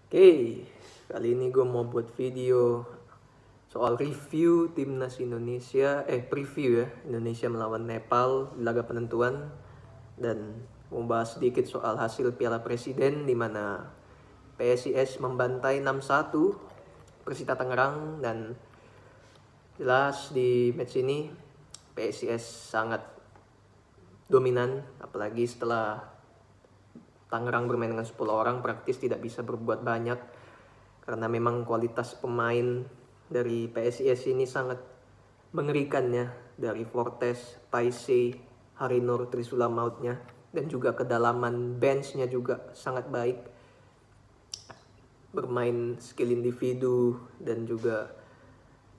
Oke, kali ini gue mau buat video soal review timnas Indonesia, preview ya, Indonesia melawan Nepal di laga penentuan, dan mau bahas sedikit soal hasil Piala Presiden di mana PSIS membantai 6-1 Persita Tangerang, dan jelas di match ini PSIS sangat dominan, apalagi setelah Tangerang bermain dengan 10 orang praktis tidak bisa berbuat banyak karena memang kualitas pemain dari PSIS ini sangat mengerikan ya, dari Fortes, Taisei, Harinur, Trisula Mautnya, dan juga kedalaman benchnya juga sangat baik, bermain skill individu, dan juga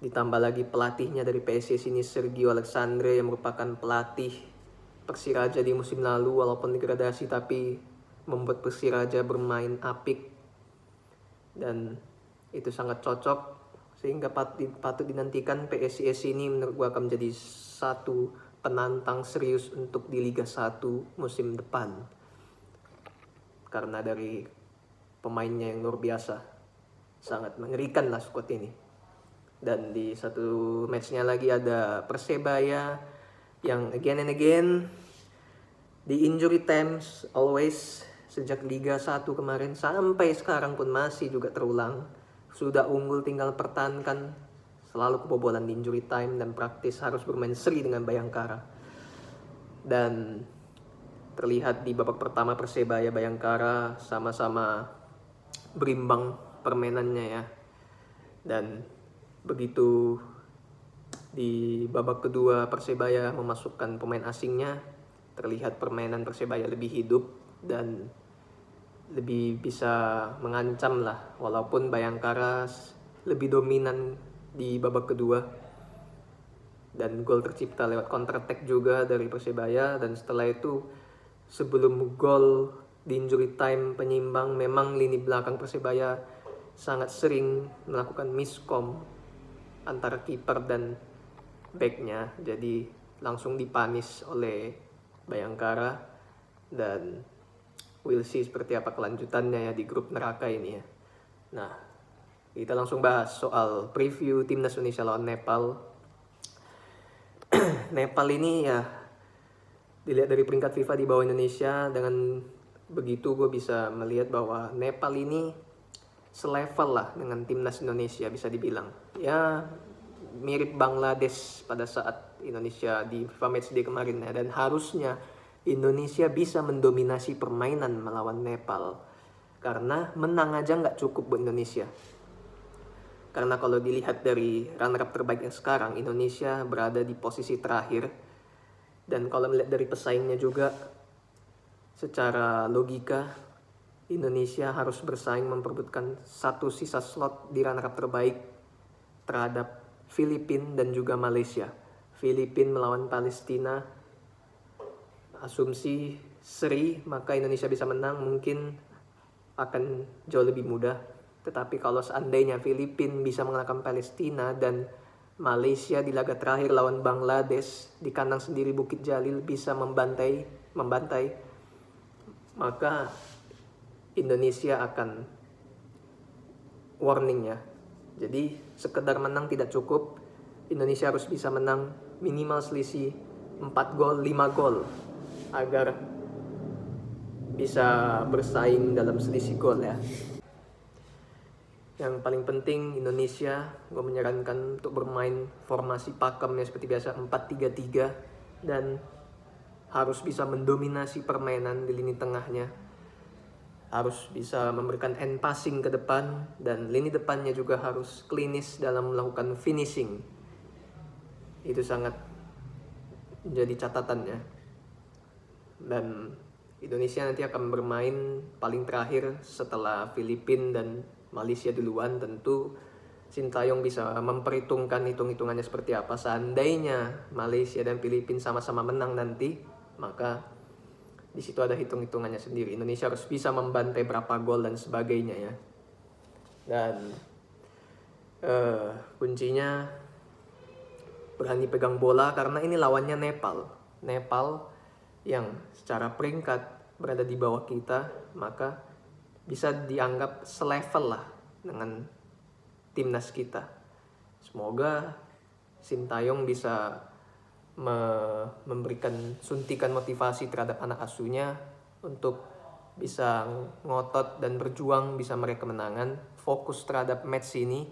ditambah lagi pelatihnya dari PSIS ini Sergio Alexandre yang merupakan pelatih Persiraja di musim lalu, walaupun degradasi tapi membuat Persiraja bermain apik, dan itu sangat cocok sehingga patut dinantikan PSIS ini menurut gua akan menjadi satu penantang serius untuk di Liga 1 musim depan karena dari pemainnya yang luar biasa, sangat mengerikan lah squad ini. Dan di satu matchnya lagi ada Persebaya yang again and again di injury times always, sejak Liga 1 kemarin sampai sekarang pun masih juga terulang. Sudah unggul tinggal pertahankan, selalu kebobolan di injury time dan praktis harus bermain seri dengan Bayangkara. Dan terlihat di babak pertama Persebaya Bayangkara sama-sama berimbang permainannya ya. Dan begitu di babak kedua Persebaya memasukkan pemain asingnya, terlihat permainan Persebaya lebih hidup dan lebih bisa mengancam lah, walaupun Bayangkara lebih dominan di babak kedua. Dan gol tercipta lewat counter attack juga dari Persebaya, dan setelah itu sebelum gol di injury time penyimbang, memang lini belakang Persebaya sangat sering melakukan miskom antara kiper dan backnya, jadi langsung dipanis oleh Bayangkara, dan we'll see seperti apa kelanjutannya ya di grup neraka ini ya. Nah, kita langsung bahas soal preview timnas Indonesia lawan Nepal. Nepal ini ya, dilihat dari peringkat FIFA di bawah Indonesia, dengan begitu gue bisa melihat bahwa Nepal ini selevel lah dengan timnas Indonesia, bisa dibilang ya mirip Bangladesh pada saat Indonesia di FIFA Matchday kemarin ya. Dan harusnya Indonesia bisa mendominasi permainan melawan Nepal, karena menang aja nggak cukup buat Indonesia. Karena kalau dilihat dari runner-up terbaik yang sekarang, Indonesia berada di posisi terakhir. Dan kalau melihat dari pesaingnya juga, secara logika Indonesia harus bersaing memperebutkan satu sisa slot di runner-up terbaik terhadap Filipina dan juga Malaysia. Filipina melawan Palestina, asumsi seri maka Indonesia bisa menang mungkin akan jauh lebih mudah. Tetapi kalau seandainya Filipina bisa mengalahkan Palestina dan Malaysia di laga terakhir lawan Bangladesh di kandang sendiri Bukit Jalil bisa membantai, maka Indonesia akan warning ya. Jadi sekedar menang tidak cukup, Indonesia harus bisa menang minimal selisih 4 gol, 5 gol agar bisa bersaing dalam selisih gol ya. Yang paling penting Indonesia, gue menyarankan untuk bermain formasi pakemnya seperti biasa 4-3-3, dan harus bisa mendominasi permainan di lini tengahnya, harus bisa memberikan end passing ke depan, dan lini depannya juga harus klinis dalam melakukan finishing. Itu sangat menjadi catatannya. Dan Indonesia nanti akan bermain paling terakhir setelah Filipina dan Malaysia duluan. Tentu Sintayong bisa memperhitungkan hitung-hitungannya seperti apa. Seandainya Malaysia dan Filipina sama-sama menang nanti, maka di situ ada hitung-hitungannya sendiri. Indonesia harus bisa membantai berapa gol dan sebagainya ya. Dan kuncinya berani pegang bola, karena ini lawannya Nepal yang secara peringkat berada di bawah kita, maka bisa dianggap selevel lah dengan timnas kita. Semoga Sintayong bisa memberikan suntikan motivasi terhadap anak asuhnya untuk bisa ngotot dan berjuang, bisa meraih kemenangan, fokus terhadap match ini,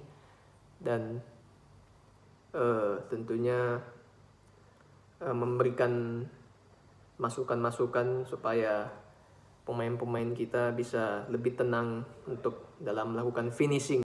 dan tentunya memberikan masukan-masukan supaya pemain-pemain kita bisa lebih tenang untuk dalam melakukan finishing.